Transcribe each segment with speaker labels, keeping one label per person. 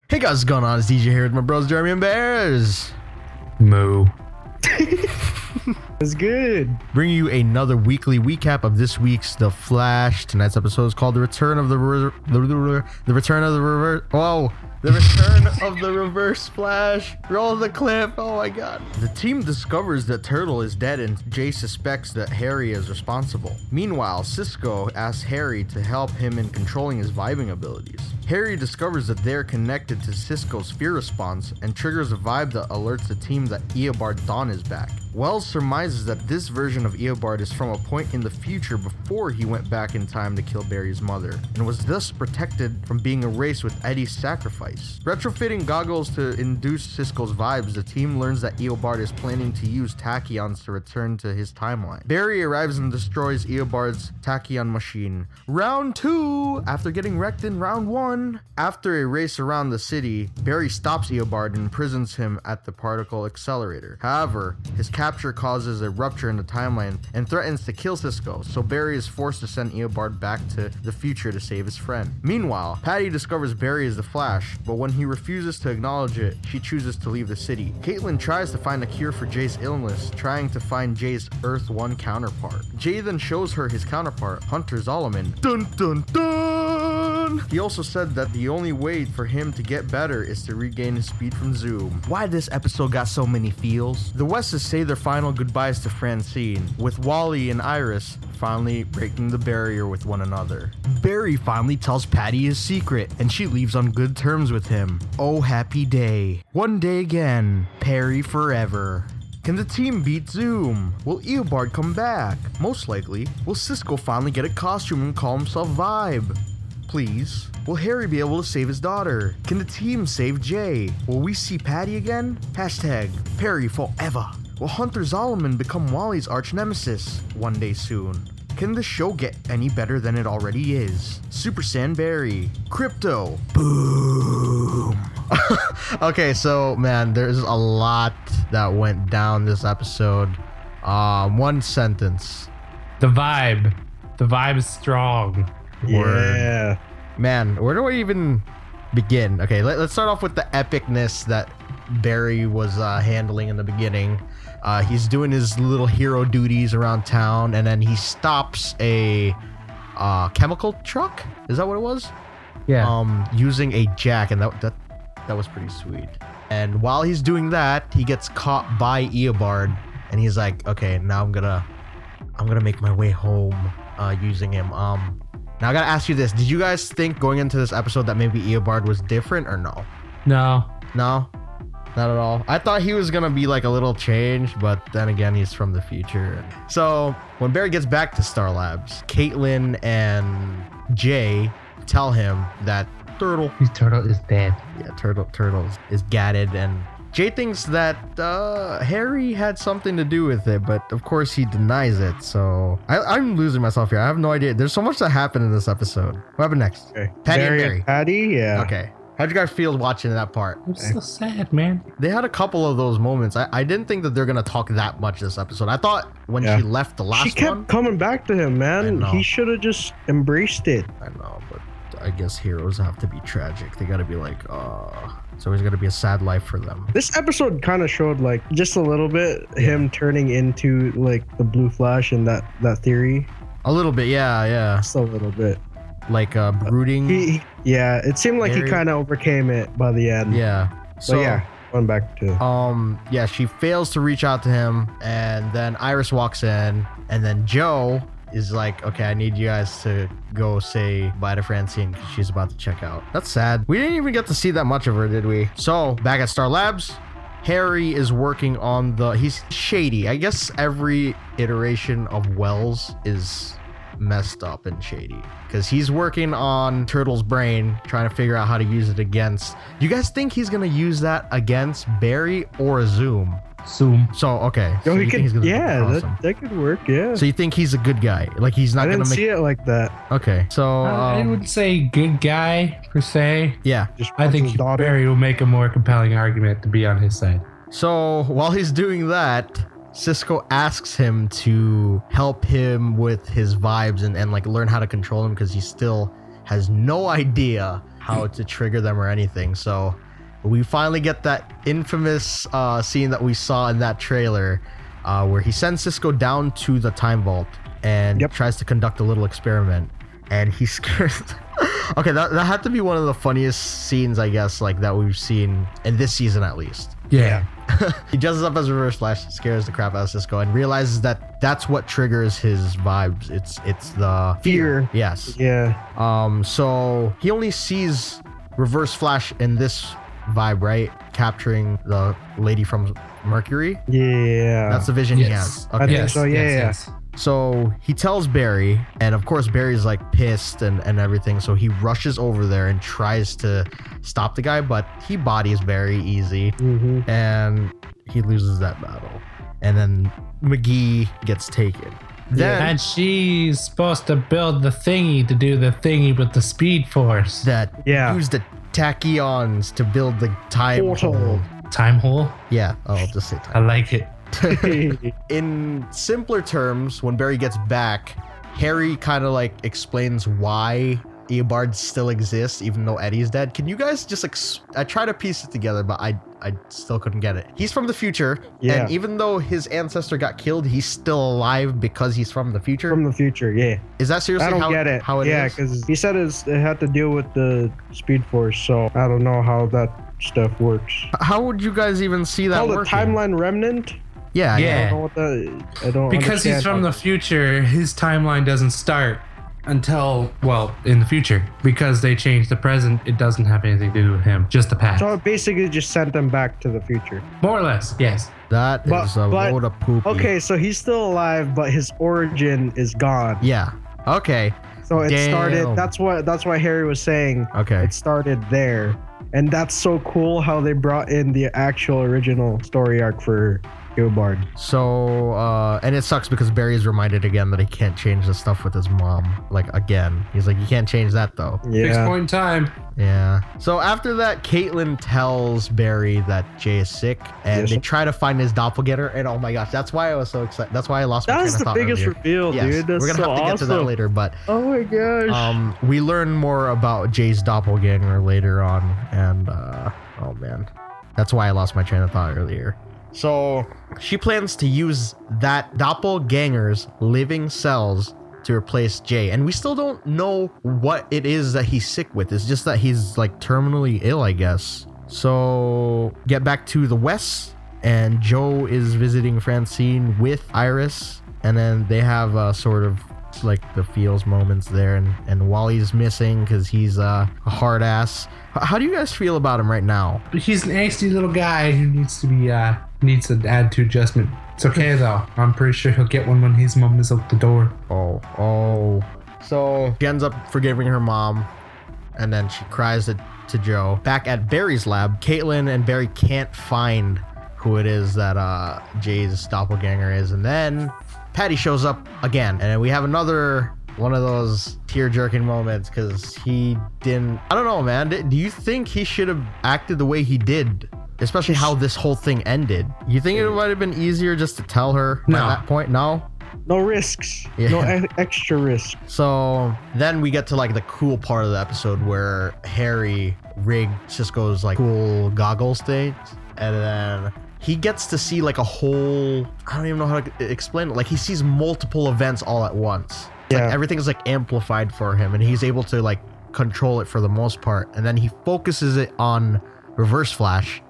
Speaker 1: Hey guys, what's going on? It's DJ here with my bros Jeremy and Bears.
Speaker 2: Moo.
Speaker 3: It's good.
Speaker 1: Bringing you another weekly recap of this week's The Flash. Tonight's episode is called The Return of the Reverse Flash. Roll the clip. Oh my god. The team discovers that Turtle is dead and Jay suspects that Harry is responsible. Meanwhile, Cisco asks Harry to help him in controlling his vibing abilities. Harry discovers that they're connected to Cisco's fear response and triggers a vibe that alerts the team that Eobard Dawn is back. Wells surmises that this version of Eobard is from a point in the future before he went back in time to kill Barry's mother, and was thus protected from being erased with Eddie's sacrifice. Retrofitting goggles to induce Cisco's vibes, the team learns that Eobard is planning to use tachyons to return to his timeline. Barry arrives and destroys Eobard's tachyon machine. Round 2, after getting wrecked in round 1. After a race around the city, Barry stops Eobard and imprisons him at the particle accelerator. However, his capture causes a rupture in the timeline and threatens to kill Cisco, so Barry is forced to send Eobard back to the future to save his friend. Meanwhile, Patty discovers Barry is the Flash, but when he refuses to acknowledge it, she chooses to leave the city. Caitlin tries to find a cure for Jay's illness, trying to find Jay's Earth 1 counterpart. Jay then shows her his counterpart, Hunter Zolomon. Dun dun dun! He also said that the only way for him to get better is to regain his speed from Zoom. Why this episode got so many feels? The Wesses say their final goodbyes to Francine, with Wally and Iris finally breaking the barrier with one another. Barry finally tells Patty his secret, and she leaves on good terms with him. Oh, happy day. One day again, Parry forever. Can the team beat Zoom? Will Eobard come back? Most likely. Will Cisco finally get a costume and call himself Vibe? Please. Will Harry be able to save his daughter? Can the team save Jay? Will we see Patty again? Hashtag Parry forever. Will Hunter Zolomon become Wally's arch nemesis one day soon? Can the show get any better than it already is? Super Saiyan Barry. Crypto. Boom. Okay, so man, there's a lot that went down this episode. One sentence.
Speaker 2: The vibe. The vibe is strong.
Speaker 3: Yeah.
Speaker 1: Man, where do I even begin? Okay, let's start off with the epicness that Barry was handling in the beginning. He's doing his little hero duties around town, and then he stops a chemical truck. Is that what it was?
Speaker 2: Yeah.
Speaker 1: Using a jack, and that was pretty sweet. And while he's doing that, he gets caught by Eobard, and he's like, okay, now I'm gonna make my way home using him. Now I gotta ask you this: did you guys think going into this episode that maybe Eobard was different or no?
Speaker 2: No.
Speaker 1: No, not at all. I thought he was gonna be like a little changed, but then again, he's from the future. So when Barry gets back to Star Labs, Caitlin and Jay tell him that Turtle
Speaker 2: is dead.
Speaker 1: Yeah, Turtle is gatted, and Jay thinks that Harry had something to do with it, but of course he denies it. So I'm losing myself here. I have no idea. There's so much that happened in this episode. What happened next?
Speaker 3: Okay.
Speaker 1: Patty and Barry.
Speaker 3: Patty, yeah.
Speaker 1: Okay. How'd you guys feel watching that part?
Speaker 2: I'm so sad, man.
Speaker 1: They had a couple of those moments. I didn't think that they're gonna talk that much this episode. I thought when she left the last one,
Speaker 3: she kept coming back to him, man. He should have just embraced it.
Speaker 1: I know, but I guess heroes have to be tragic. They gotta be like, it's always gotta be a sad life for them.
Speaker 3: This episode kind of showed like just a little bit him turning into like the Blue Flash and that theory.
Speaker 1: A little bit, yeah.
Speaker 3: Just a little bit.
Speaker 1: Like brooding.
Speaker 3: It seemed like he kind of overcame it by the end.
Speaker 1: Yeah. So
Speaker 3: going back to
Speaker 1: she fails to reach out to him, and then Iris walks in, and then Joe is like, okay, I need you guys to go say bye to Francine because she's about to check out. That's sad. We didn't even get to see that much of her, did we? So back at Star Labs, Harry is working on he's shady. I guess every iteration of Wells is messed up and shady because he's working on Turtle's brain, trying to figure out how to use it against. Do you guys think he's gonna use that against Barry or Zoom?
Speaker 2: Zoom.
Speaker 1: So okay.
Speaker 3: So
Speaker 1: he could,
Speaker 3: that could work. Yeah.
Speaker 1: So you think he's a good guy? Like he's not gonna
Speaker 3: see it like that.
Speaker 1: Okay. So
Speaker 2: I wouldn't say good guy per se.
Speaker 1: Yeah.
Speaker 2: I think Barry will make a more compelling argument to be on his side.
Speaker 1: So while he's doing that, Cisco asks him to help him with his vibes and like learn how to control him because he still has no idea how to trigger them or anything. So we finally get that infamous scene that we saw in that trailer where he sends Cisco down to the time vault and tries to conduct a little experiment, and he scares okay, that had to be one of the funniest scenes, I guess, like that we've seen in this season at least.
Speaker 2: Yeah.
Speaker 1: He dresses up as Reverse Flash, scares the crap out of Cisco, and realizes that that's what triggers his vibes. It's the fear. Yes.
Speaker 3: Yeah.
Speaker 1: So he only sees Reverse Flash in this vibe, right? Capturing the lady from Mercury.
Speaker 3: Yeah.
Speaker 1: That's the vision he has.
Speaker 3: I think so. Yes.
Speaker 1: So he tells Barry, and of course Barry's like pissed and everything, so he rushes over there and tries to stop the guy, but he bodies Barry easy, and he loses that battle. And then McGee gets taken.
Speaker 2: And she's supposed to build the thingy to do the thingy with the Speed Force.
Speaker 1: That used the tachyons to build the time hole.
Speaker 2: Time hole?
Speaker 1: Yeah, I'll just say time.
Speaker 2: I like it.
Speaker 1: In simpler terms, when Barry gets back, Harry kind of like explains why Eobard still exists even though Eddie's dead. Can you guys just I try to piece it together, but I still couldn't get it. He's from the future, and even though his ancestor got killed, he's still alive because he's from the future.
Speaker 3: From the future, yeah.
Speaker 1: Is that seriously
Speaker 3: I don't get it.
Speaker 1: How it
Speaker 3: is? Because he said it had to deal with the Speed Force, so I don't know how that stuff works.
Speaker 1: How would you guys even see that working?
Speaker 3: The timeline remnant?
Speaker 1: Yeah.
Speaker 3: I don't know what I don't
Speaker 2: because he's from the future, his timeline doesn't start until, well, in the future. Because they changed the present, it doesn't have anything to do with him, just the past.
Speaker 3: So it basically just sent him back to the future.
Speaker 2: More or less, yes.
Speaker 1: That is a load of poopy.
Speaker 3: Okay, so he's still alive, but his origin is gone.
Speaker 1: Yeah. Okay.
Speaker 3: So it started, that's why Harry was saying it started there. And that's so cool how they brought in the actual original story arc for Eobard.
Speaker 1: So, and it sucks because Barry's reminded again that he can't change the stuff with his mom. Like, again. He's like, you can't change that, though.
Speaker 3: Yeah.
Speaker 2: Fixed point in time.
Speaker 1: Yeah. So after that, Caitlin tells Barry that Jay is sick, and they try to find his doppelganger, and oh my gosh, that's why I was so excited. That's why I lost my train of thought.
Speaker 3: That's the biggest reveal, dude. That's
Speaker 1: we're gonna have to get to that later, but
Speaker 3: oh my gosh.
Speaker 1: We learn more about Jay's doppelganger later on, and oh man, that's why I lost my train of thought earlier. So she plans to use that doppelganger's living cells to replace Jay, and we still don't know what it is that he's sick with. It's just that he's like terminally ill, I guess. So get back to the west, and Joe is visiting Francine with Iris, and then they have sort of like the feels moments there, and Wally's missing because he's a hard ass. How do you guys feel about him right now?
Speaker 2: He's an angsty little guy who needs to be needs an attitude adjustment. It's okay though. I'm pretty sure he'll get one when his mom is out the door.
Speaker 1: Oh. So she ends up forgiving her mom, and then she cries to Joe. Back at Barry's lab, Caitlin and Barry can't find who it is that Jay's doppelganger is, and then Patty shows up again, and then we have another one of those tear-jerking moments because he didn't. I don't know, man. Do you think he should have acted the way he did, especially how this whole thing ended? You think it might have been easier just to tell her at that point? No
Speaker 3: risks. No extra risk.
Speaker 1: So then we get to like the cool part of the episode where Harry rigged Cisco's like cool goggles thing, and then he gets to see like a whole, I don't even know how to explain it. Like he sees multiple events all at once. Like everything's like amplified for him, and he's able to like control it for the most part. And then he focuses it on Reverse Flash,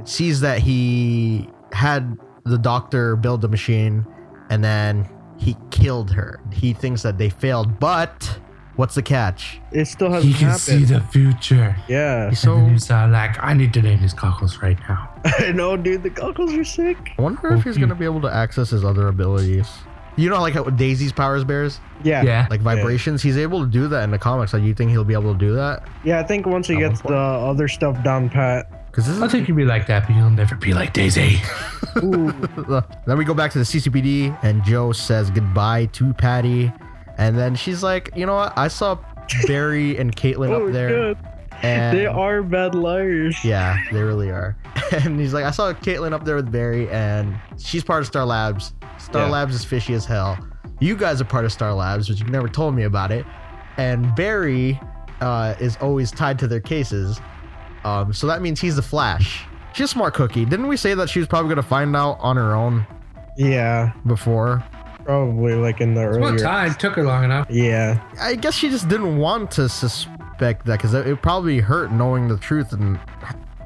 Speaker 1: sees that he had the doctor build the machine, and then he killed her. He thinks that they failed, but what's the catch?
Speaker 3: It still hasn't happened.
Speaker 2: He can see the future.
Speaker 3: Yeah.
Speaker 1: So
Speaker 2: and he's like, I need to name his goggles right now.
Speaker 3: I know, dude. The goggles are sick.
Speaker 1: I wonder if he's gonna be able to access his other abilities. You know, like how Daisy's powers bears?
Speaker 3: Yeah.
Speaker 1: Like vibrations. He's able to do that in the comics. Like, you think he'll be able to do that?
Speaker 3: Yeah, I think once he gets the other stuff down pat.
Speaker 2: I think he'll be like that, but he'll never be like Daisy.
Speaker 1: Then we go back to the CCPD, and Joe says goodbye to Patty. And then she's like, you know what? I saw Barry and Caitlin up there.
Speaker 3: God.
Speaker 1: And
Speaker 3: they are bad liars.
Speaker 1: Yeah, they really are. And he's like, I saw Caitlin up there with Barry, and she's part of Star Labs. Star Labs is fishy as hell. You guys are part of Star Labs, but you've never told me about it. And Barry is always tied to their cases. So that means he's the Flash. She's a smart cookie. Didn't we say that she was probably going to find out on her own?
Speaker 3: Yeah.
Speaker 1: Before?
Speaker 3: Probably like in the earlier...
Speaker 2: One time. Took her long enough.
Speaker 3: Yeah.
Speaker 1: I guess she just didn't want to suspect that because it probably hurt knowing the truth and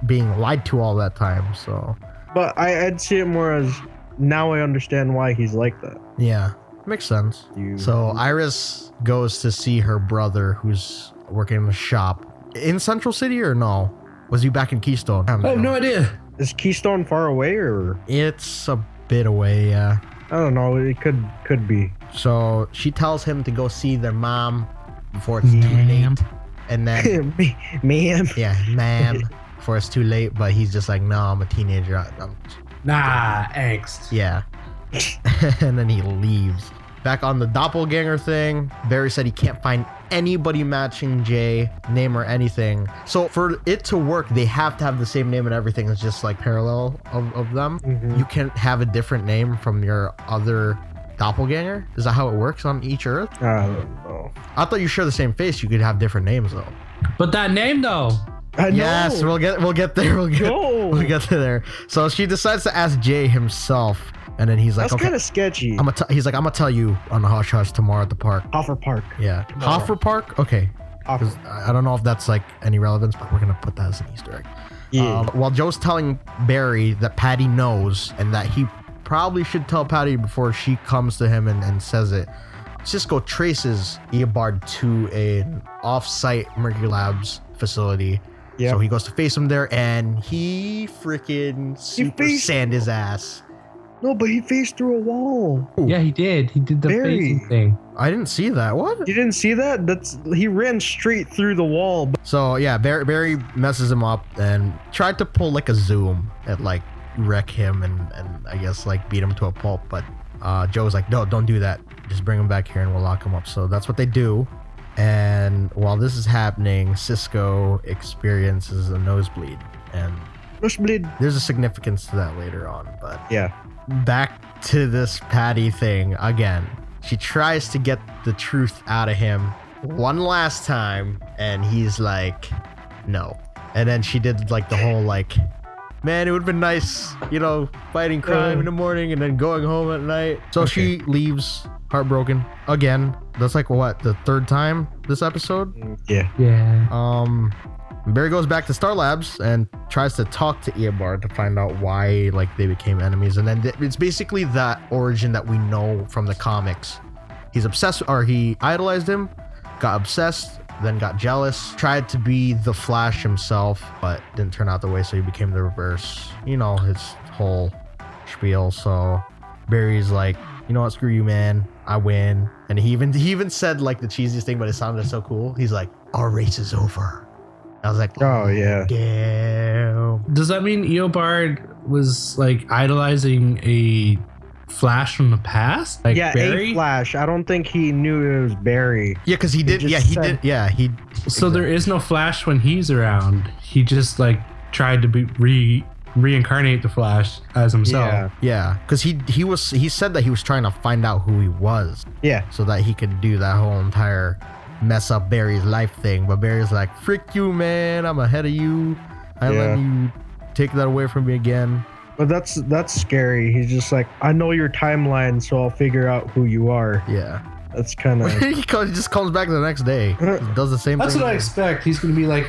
Speaker 1: being lied to all that time, so...
Speaker 3: But I'd see it more as, now I understand why he's like that.
Speaker 1: Yeah, makes sense. So Iris goes to see her brother who's working in a shop. In Central City or no? Was he back in Keystone?
Speaker 2: I have no idea.
Speaker 3: Is Keystone far away or?
Speaker 1: It's a bit away, yeah.
Speaker 3: I don't know, it could be.
Speaker 1: So she tells him to go see their mom before it's too late. And then...
Speaker 3: Ma'am?
Speaker 1: Yeah, ma'am. Before it's too late, but he's just like, no, I'm a teenager.
Speaker 2: Nah, angst.
Speaker 1: Yeah. And then he leaves. Back on the doppelganger thing, Barry said he can't find anybody matching Jay, name or anything. So for it to work, they have to have the same name and everything. It's just like parallel of them. Mm-hmm. You can't have a different name from your other doppelganger? Is that how it works on each Earth?
Speaker 3: I don't know.
Speaker 1: I thought you share the same face. You could have different names though.
Speaker 2: But that name though.
Speaker 1: Yes, we'll get there. We'll get to there. So she decides to ask Jay himself, and then he's like,
Speaker 3: "That's kind of sketchy."
Speaker 1: He's like, "I'm gonna tell you on the hush hush tomorrow at the park."
Speaker 3: Hoffer Park.
Speaker 1: Yeah, Hoffer Park. Okay. Because I don't know if that's like any relevance, but we're gonna put that as an Easter egg.
Speaker 3: Yeah.
Speaker 1: While Joe's telling Barry that Patty knows and that he probably should tell Patty before she comes to him and says it, Cisco traces Eobard to an off-site Mercury Labs facility. Yep. So he goes to face him there, and he freaking super sand his ass.
Speaker 3: No, but he faced through a wall.
Speaker 2: Ooh. Yeah, he did. He did the facing thing.
Speaker 1: I didn't see that. What?
Speaker 3: You didn't see that? He ran straight through the wall.
Speaker 1: So yeah, Barry messes him up and tried to pull like a zoom and like wreck him and I guess like beat him to a pulp. But Joe's like, no, don't do that. Just bring him back here and we'll lock him up. So that's what they do. And while this is happening, Cisco experiences a nosebleed, and there's a significance to that later on. But
Speaker 3: yeah,
Speaker 1: back to this Patty thing again. She tries to get the truth out of him one last time, and he's like, no. And then she did like the whole like, man, it would have been nice, fighting crime in the morning and then going home at night. So she leaves heartbroken again. That's like what, the third time this episode?
Speaker 3: Yeah.
Speaker 1: Barry goes back to Star Labs and tries to talk to Eobard to find out why like they became enemies, and then it's basically that origin that we know from the comics. He's obsessed, or he idolized him, got obsessed, then got jealous, tried to be the Flash himself, but didn't turn out the way, so he became the reverse. His whole spiel. So Barry's like, you know what, screw you, man, I win. And he even said like the cheesiest thing, but it sounded so cool. He's like, our race is over. I was like,
Speaker 3: oh yeah,
Speaker 1: damn.
Speaker 2: Does that mean Eobard was like idolizing a Flash from the past? Like Barry?
Speaker 3: A Flash. I don't think he knew it was Barry.
Speaker 1: Yeah, because he did. Yeah, he did. Yeah, he.
Speaker 2: So there is no Flash when he's around. He just like tried to be reincarnate the Flash as himself.
Speaker 1: Yeah, because he said that he was trying to find out who he was.
Speaker 3: Yeah,
Speaker 1: so that he could do that whole entire mess up Barry's life thing. But Barry's like, frick you, man, I'm ahead of you. I let you take that away from me again.
Speaker 3: But that's scary. He's just like, I know your timeline, so I'll figure out who you are.
Speaker 1: Yeah.
Speaker 3: That's kind of...
Speaker 1: he just comes back the next day. He does the same thing.
Speaker 2: That's what I expect. He's going to be like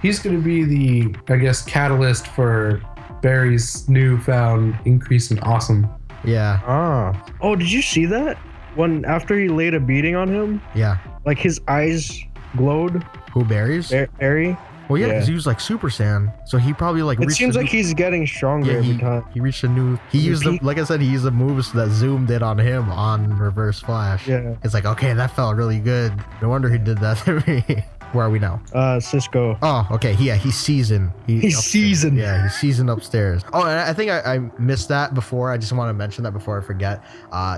Speaker 2: he's going to be the, I guess, catalyst for Barry's newfound increase in awesome.
Speaker 1: Yeah.
Speaker 3: Oh, did you see that? When after he laid a beating on him?
Speaker 1: Yeah.
Speaker 3: Like his eyes glowed.
Speaker 1: Who, Barry's?
Speaker 3: Barry?
Speaker 1: Well, yeah, because he was like Super Saiyan, so he probably like.
Speaker 3: It seems like he's getting stronger every time.
Speaker 1: He reached a new. He used like I said, he used the moves that zoomed in on him on Reverse Flash.
Speaker 3: Yeah.
Speaker 1: It's like, okay, that felt really good. No wonder he did that to me. Where are we now?
Speaker 3: Cisco.
Speaker 1: Oh, okay. Yeah, he's seasoned.
Speaker 3: He's seasoned.
Speaker 1: Yeah, he's seasoned upstairs. Oh, and I think I missed that before. I just want to mention that before I forget.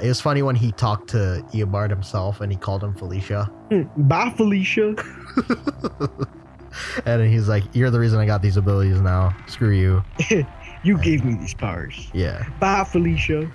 Speaker 1: It was funny when he talked to Eobard himself and he called him Felicia.
Speaker 3: Bye, Felicia.
Speaker 1: And then he's like, you're the reason I got these abilities now. Screw you.
Speaker 3: You gave me these powers.
Speaker 1: Yeah.
Speaker 3: Bye, Felicia.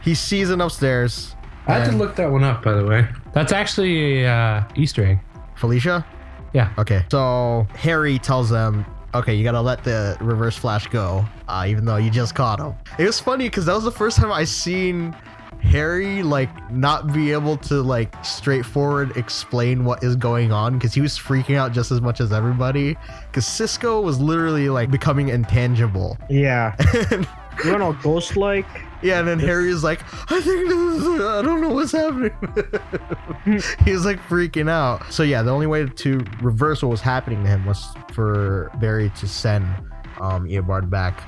Speaker 1: He's seasoned upstairs.
Speaker 2: I had to look that one up, by the way. That's actually a Easter egg.
Speaker 1: Felicia?
Speaker 2: Yeah.
Speaker 1: Okay. So Harry tells them, okay, you gotta let the Reverse Flash go, even though you just caught him. It was funny because that was the first time I seen Harry like not be able to like straightforward explain what is going on, because he was freaking out just as much as everybody, because Cisco was literally like becoming intangible.
Speaker 3: Yeah. You know, ghost like.
Speaker 1: Yeah, and then Harry is like, I don't know what's happening. He's like freaking out. So yeah, the only way to reverse what was happening to him was for Barry to send Eobard back.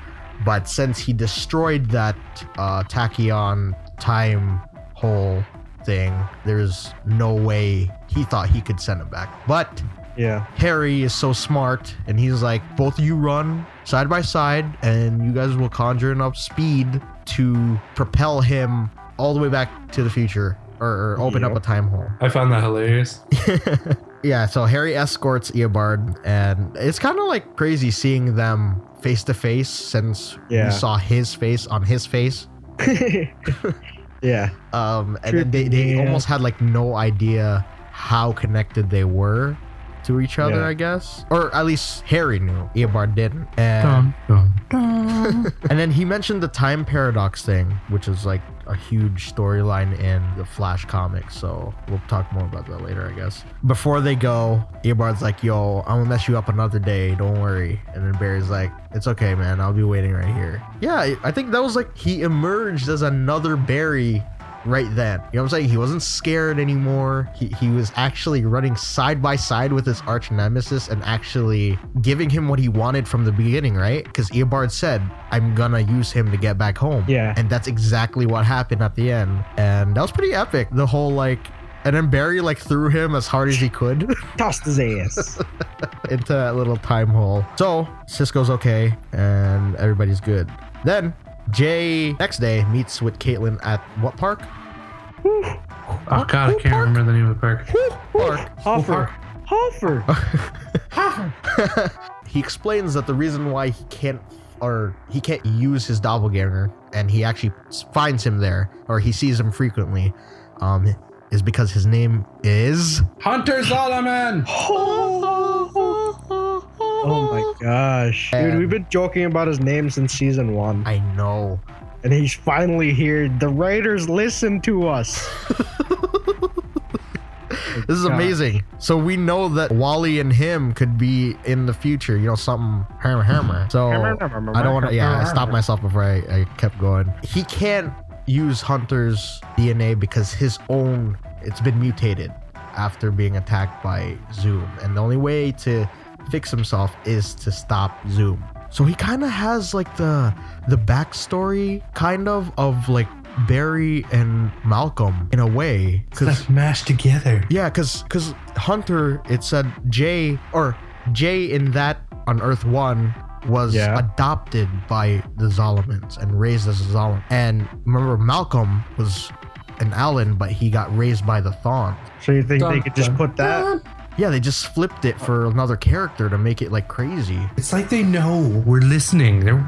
Speaker 1: But since he destroyed that tachyon time hole thing, there's no way he thought he could send him back. But
Speaker 3: yeah,
Speaker 1: Harry is so smart, and he's like, both of you run side by side, and you guys will conjure enough speed to propel him all the way back to the future, or open up a time hole.
Speaker 2: I found that hilarious.
Speaker 1: Yeah, so Harry escorts Eobard, and it's kind of like crazy seeing them face to face, since we saw his face on his face.
Speaker 3: Yeah.
Speaker 1: And then they almost had like no idea how connected they were to each other, I guess. Or at least Harry knew. Eobard didn't. And and then he mentioned the time paradox thing, which is like a huge storyline in the Flash comics. So we'll talk more about that later, I guess. Before they go, Eobard's like, yo, I'm gonna mess you up another day, don't worry. And then Barry's like, it's okay, man, I'll be waiting right here. Yeah, I think that was like, he emerged as another Barry right then. You know what I'm saying? He wasn't scared anymore. He was actually running side by side with his arch nemesis and actually giving him what he wanted from the beginning, right? Because Eobard said, I'm gonna use him to get back home. Yeah. And that's exactly what happened at the end. And that was pretty epic. The whole like, and then Barry like threw him as hard as he could.
Speaker 3: Tossed his ass.
Speaker 1: Into that little time hole. So Cisco's okay and everybody's good. Then Jay next day meets with Caitlin at what park?
Speaker 2: Oh god, I can't remember the name of the park.
Speaker 3: Hoffer.
Speaker 1: He explains that the reason why he can't use his doppelganger, and he actually finds him there, or he sees him frequently, is because his name is
Speaker 2: Hunter Zolomon.
Speaker 3: Oh my gosh. Dude, we've been joking about his name since season 1.
Speaker 1: I know.
Speaker 3: And he's finally here. The writers listen to us.
Speaker 1: This is amazing. So we know that Wally and him could be in the future, you know, something hammer. So I don't want to, I stopped myself before I kept going. He can't use Hunter's DNA because his own, it's been mutated after being attacked by Zoom. And the only way to fix himself is to stop Zoom. So he kind of has like the backstory kind of like Barry and Malcolm in a way.
Speaker 2: It's like mashed together.
Speaker 1: Yeah, because Hunter, it said Jay in that on Earth 1 was adopted by the Zolomons and raised as a Zolomon. And remember, Malcolm was an Allen, but he got raised by the Thawne.
Speaker 3: So you think they could just put that?
Speaker 1: Yeah, they just flipped it for another character to make it like crazy.
Speaker 2: It's like they know we're listening. They're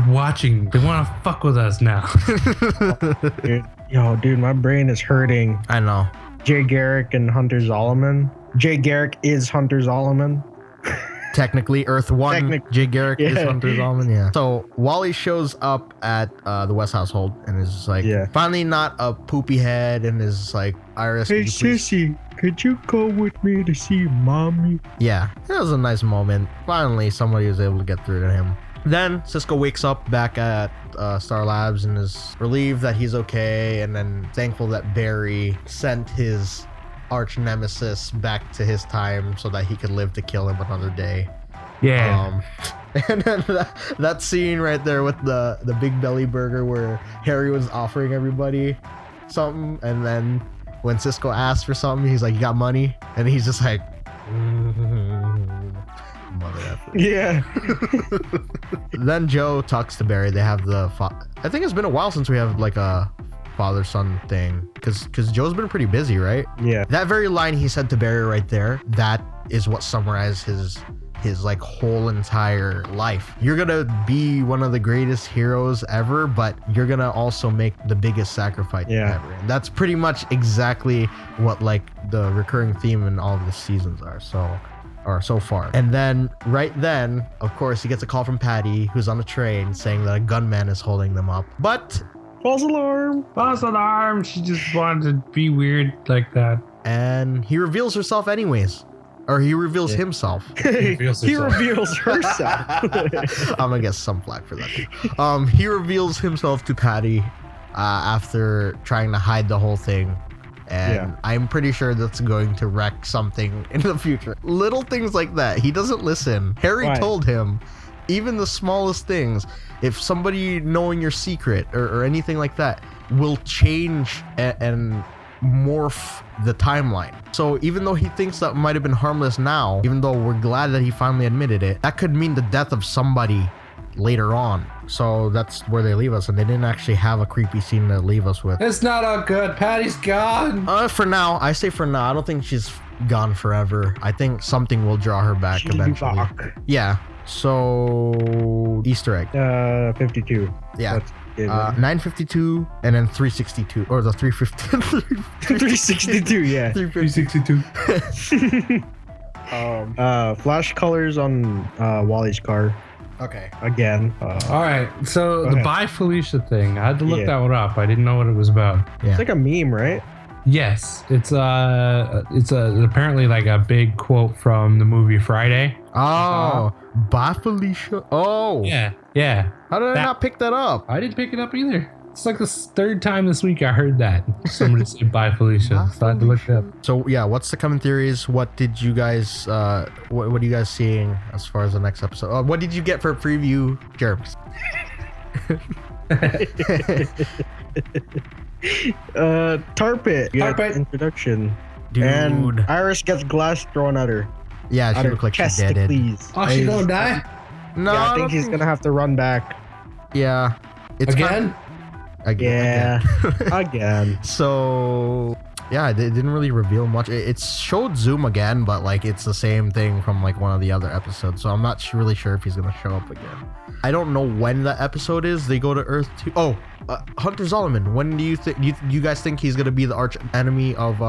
Speaker 2: watching. They want to fuck with us now.
Speaker 3: Dude, my brain is hurting.
Speaker 1: I know.
Speaker 3: Jay Garrick and Hunter Zolomon. Jay Garrick is Hunter Zolomon.
Speaker 1: Technically, Earth 1, Jay Garrick is Hunter Zolomon, yeah. So Wally shows up at the West household and is like, finally not a poopy head, and is like, Iris,
Speaker 3: hey, sissy, could you go with me to see mommy?
Speaker 1: Yeah, that was a nice moment. Finally, somebody was able to get through to him. Then Cisco wakes up back at Star Labs and is relieved that he's okay, and then thankful that Barry sent his arch nemesis back to his time so that he could live to kill him another day.
Speaker 2: Yeah.
Speaker 1: And then that scene right there with the big belly burger where Harry was offering everybody something, and then when Cisco asked for something, he's like, you got money? And he's just like, mother effort.
Speaker 3: Yeah.
Speaker 1: Then Joe talks to Barry. They have I think it's been a while since we have like a father-son thing, because Joe's been pretty busy, right?
Speaker 3: Yeah.
Speaker 1: That very line he said to Barry right there, that is what summarized his like whole entire life. You're gonna be one of the greatest heroes ever, but you're gonna also make the biggest sacrifice ever. And that's pretty much exactly what like the recurring theme in all of the seasons are. So far. And then right then, of course, he gets a call from Patty, who's on the train, saying that a gunman is holding them up. But
Speaker 3: false alarm.
Speaker 2: False alarm. She just wanted to be weird like that.
Speaker 1: And he reveals herself anyways. Or he reveals himself.
Speaker 3: He reveals herself.
Speaker 1: I'm gonna get some flack for that too. He reveals himself to Patty after trying to hide the whole thing. And I'm pretty sure that's going to wreck something in the future. Little things like that. He doesn't listen. Harry told him, even the smallest things, if somebody knowing your secret or anything like that will change and morph the timeline. So even though he thinks that might have been harmless now, even though we're glad that he finally admitted it, that could mean the death of somebody later on. So that's where they leave us, and they didn't actually have a creepy scene to leave us with.
Speaker 2: It's not all good. Patty's gone.
Speaker 1: For now. I say for now. I don't think she's gone forever. I think something will draw her back eventually. Yeah. So Easter egg.
Speaker 3: 52.
Speaker 1: Yeah. 952 and then 362 or the 350.
Speaker 3: 362. Yeah.
Speaker 2: 362.
Speaker 3: Flash colors on Wally's car.
Speaker 1: Okay.
Speaker 3: Again.
Speaker 2: All right. So the Bye Felicia thing, I had to look that one up. I didn't know what it was about.
Speaker 1: Yeah.
Speaker 3: It's like a meme, right?
Speaker 2: Yes. It's apparently like a big quote from the movie Friday.
Speaker 1: Oh, Bye Felicia. Oh.
Speaker 2: Yeah.
Speaker 1: How did I not pick that up?
Speaker 2: I didn't pick it up either. It's like the third time this week I heard that. Somebody said Bye Felicia. So I had to look it up.
Speaker 1: So yeah, what's the common theories? What did you guys what are you guys seeing as far as the next episode? What did you get for a preview, Jerms?
Speaker 3: Tar Pit. Introduction. Dude. And Iris gets glass thrown at her.
Speaker 1: Yeah, she looked like she's dead.
Speaker 2: Oh, she gonna die?
Speaker 3: No, I think he's gonna have to run back.
Speaker 1: Yeah. It's
Speaker 3: Again.
Speaker 1: So yeah, they didn't really reveal much. It showed Zoom again, but like it's the same thing from like one of the other episodes. So I'm not really sure if he's gonna show up again. I don't know when that episode is. They go to Earth 2. Hunter Zolomon. When do you think you guys think he's gonna be the arch enemy of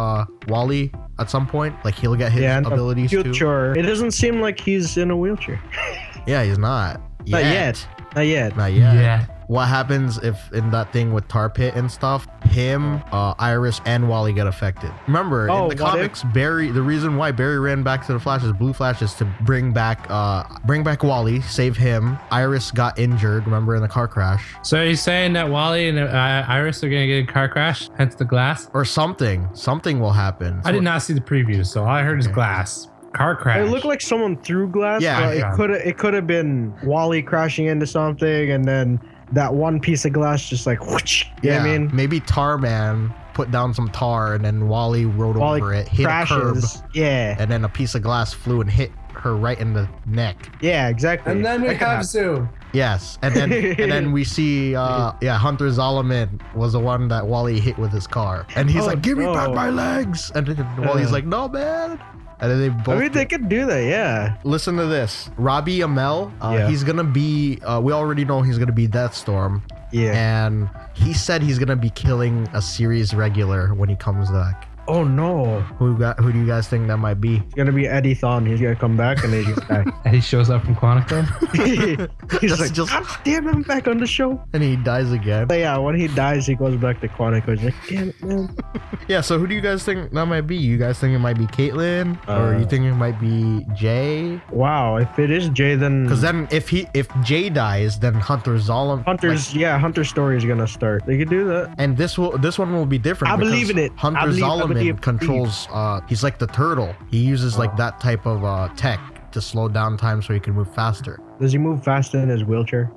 Speaker 1: Wally at some point? Like he'll get his abilities too.
Speaker 3: Sure. It doesn't seem like he's in a wheelchair.
Speaker 1: Yeah, he's not.
Speaker 3: Not yet.
Speaker 2: Yeah.
Speaker 1: What happens if in that thing with Tar Pit and stuff, him, Iris, and Wally get affected? Remember, in the comics, Barry, the reason why Barry ran back to the Flashes, Blue Flashes, to bring back Wally, save him. Iris got injured, remember, in the car crash.
Speaker 2: So he's saying that Wally and Iris are going to get a car crash, hence the glass?
Speaker 1: Or something. Something will happen.
Speaker 2: I did not see the preview, so all I heard is glass. Car crash.
Speaker 3: It looked like someone threw glass.
Speaker 1: Yeah.
Speaker 3: But it could have been Wally crashing into something, and then that one piece of glass just like whoosh, you know what I mean?
Speaker 1: Maybe Tar Man put down some tar and then Wally rode over it, hit a curb,
Speaker 3: and
Speaker 1: then a piece of glass flew and hit her right in the neck.
Speaker 3: Yeah, exactly.
Speaker 2: And then we have Zoom.
Speaker 1: Yes, and then we see Hunter Zolomon was the one that Wally hit with his car, and he's like, "Give me back my legs," and then Wally's like, "No, man." And then they both.
Speaker 3: I mean, they could do that, yeah.
Speaker 1: Listen to this. Robbie Amell, he's gonna be. We already know he's gonna be Deathstorm.
Speaker 3: Yeah.
Speaker 1: And he said he's gonna be killing a series regular when he comes back.
Speaker 3: Oh no!
Speaker 1: Who do you guys think that might be?
Speaker 3: It's gonna be Eddie Thawne. He's gonna come back and he's gonna die.
Speaker 2: Eddie shows up from Quantico.
Speaker 3: He's like, God damn it, I'm back on the show.
Speaker 1: And he dies again.
Speaker 3: But yeah, when he dies, he goes back to Quantico. He's like, damn it, man.
Speaker 1: Yeah. So who do you guys think that might be? You guys think it might be Caitlin, or you think it might be Jay?
Speaker 3: Wow, if it is Jay, then
Speaker 1: because then if Jay dies, then Hunter Zolomon.
Speaker 3: Hunter's story is gonna start. They could do that.
Speaker 1: And this one will be different.
Speaker 3: I believe in it.
Speaker 1: Hunter Zolomon controls. He's like the turtle. He uses like that type of tech to slow down time so he can move faster.
Speaker 3: Does he move faster in his wheelchair?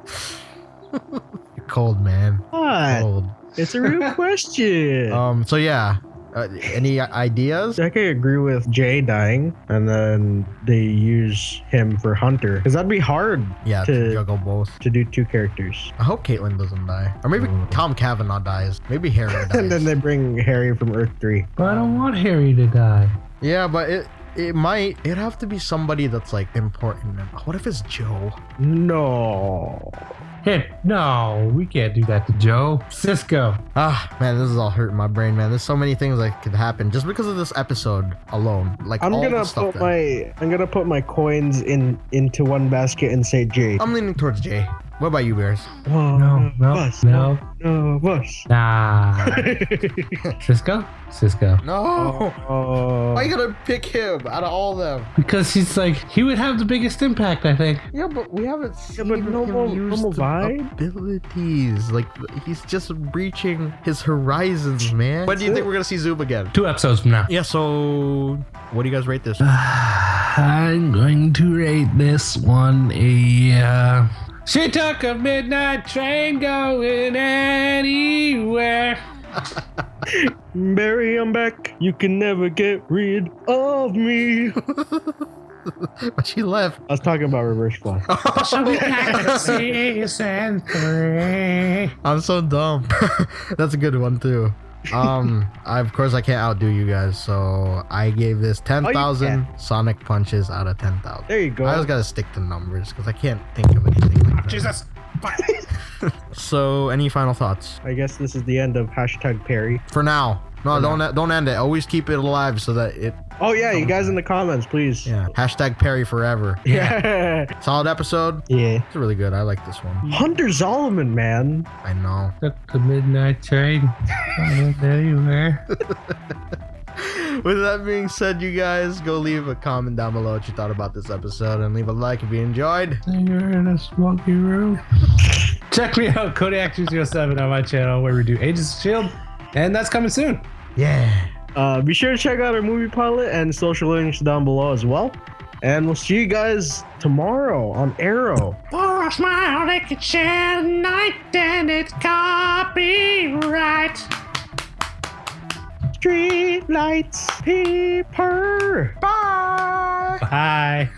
Speaker 1: You're cold, man.
Speaker 3: What?
Speaker 1: Cold.
Speaker 3: It's a real question.
Speaker 1: So yeah, Any ideas?
Speaker 3: I can agree with Jay dying, and then they use him for Hunter, because that'd be hard.
Speaker 1: Yeah, to juggle both.
Speaker 3: To do 2 characters.
Speaker 1: I hope Caitlyn doesn't die, or maybe Tom Cavanaugh dies. Maybe Harry dies.
Speaker 3: And then they bring Harry from Earth 3.
Speaker 2: But I don't want Harry to die.
Speaker 1: Yeah, but it'd have to be somebody that's like important. What if it's Joe?
Speaker 3: No.
Speaker 2: No, we can't do that to Joe. Cisco.
Speaker 1: Ah, man, this is all hurting my brain, man. There's so many things that could happen just because of this episode alone. Like
Speaker 3: I'm gonna put my coins into one basket and say Jay.
Speaker 1: I'm leaning towards Jay. What about you, Bears?
Speaker 2: No. Nah. Cisco?
Speaker 1: No. Why you gotta pick him out of all of them?
Speaker 2: Because he would have the biggest impact, I think.
Speaker 1: Yeah, but we haven't seen him use the abilities. Like, he's just reaching his horizons, man. When do you think we're gonna see Zoom again?
Speaker 2: 2 episodes from now.
Speaker 1: Yeah, so what do you guys rate this?
Speaker 2: I'm going to rate this one a... She took a midnight train going anywhere.
Speaker 3: Barry, I'm back. You can never get rid of me.
Speaker 1: But she left.
Speaker 3: I was talking about Reverse Flash.
Speaker 2: Season 3.
Speaker 1: I'm so dumb. That's a good one too. Of course I can't outdo you guys, so I gave this 10,000 Sonic punches out of 10,000.
Speaker 3: There you go.
Speaker 1: I just gotta stick to numbers because I can't think of anything like that.
Speaker 2: Jesus.
Speaker 1: So, any final thoughts?
Speaker 3: I guess this is the end of #Parry.
Speaker 1: For now. No, don't end it. Always keep it alive so that it...
Speaker 3: Oh, yeah, you guys in the comments, please.
Speaker 1: Yeah. #Parry forever.
Speaker 3: Yeah.
Speaker 1: Solid episode.
Speaker 3: Yeah.
Speaker 1: It's really good. I like this one.
Speaker 3: Hunter Zolomon, man.
Speaker 1: I know.
Speaker 2: Took the midnight train. Anywhere.
Speaker 1: With that being said, you guys, go leave a comment down below what you thought about this episode and leave a like if you enjoyed.
Speaker 2: You're in a smoky room. Check me out, Kodiak207 on my channel where we do Agents of S.H.I.E.L.D. And that's coming soon.
Speaker 1: Yeah.
Speaker 3: Be sure to check out our movie pilot and social links down below as well. And we'll see you guys tomorrow on Arrow.
Speaker 2: For a smile, they can share the night, and it's copyright.
Speaker 3: Street lights, paper.
Speaker 1: Bye.
Speaker 2: Bye.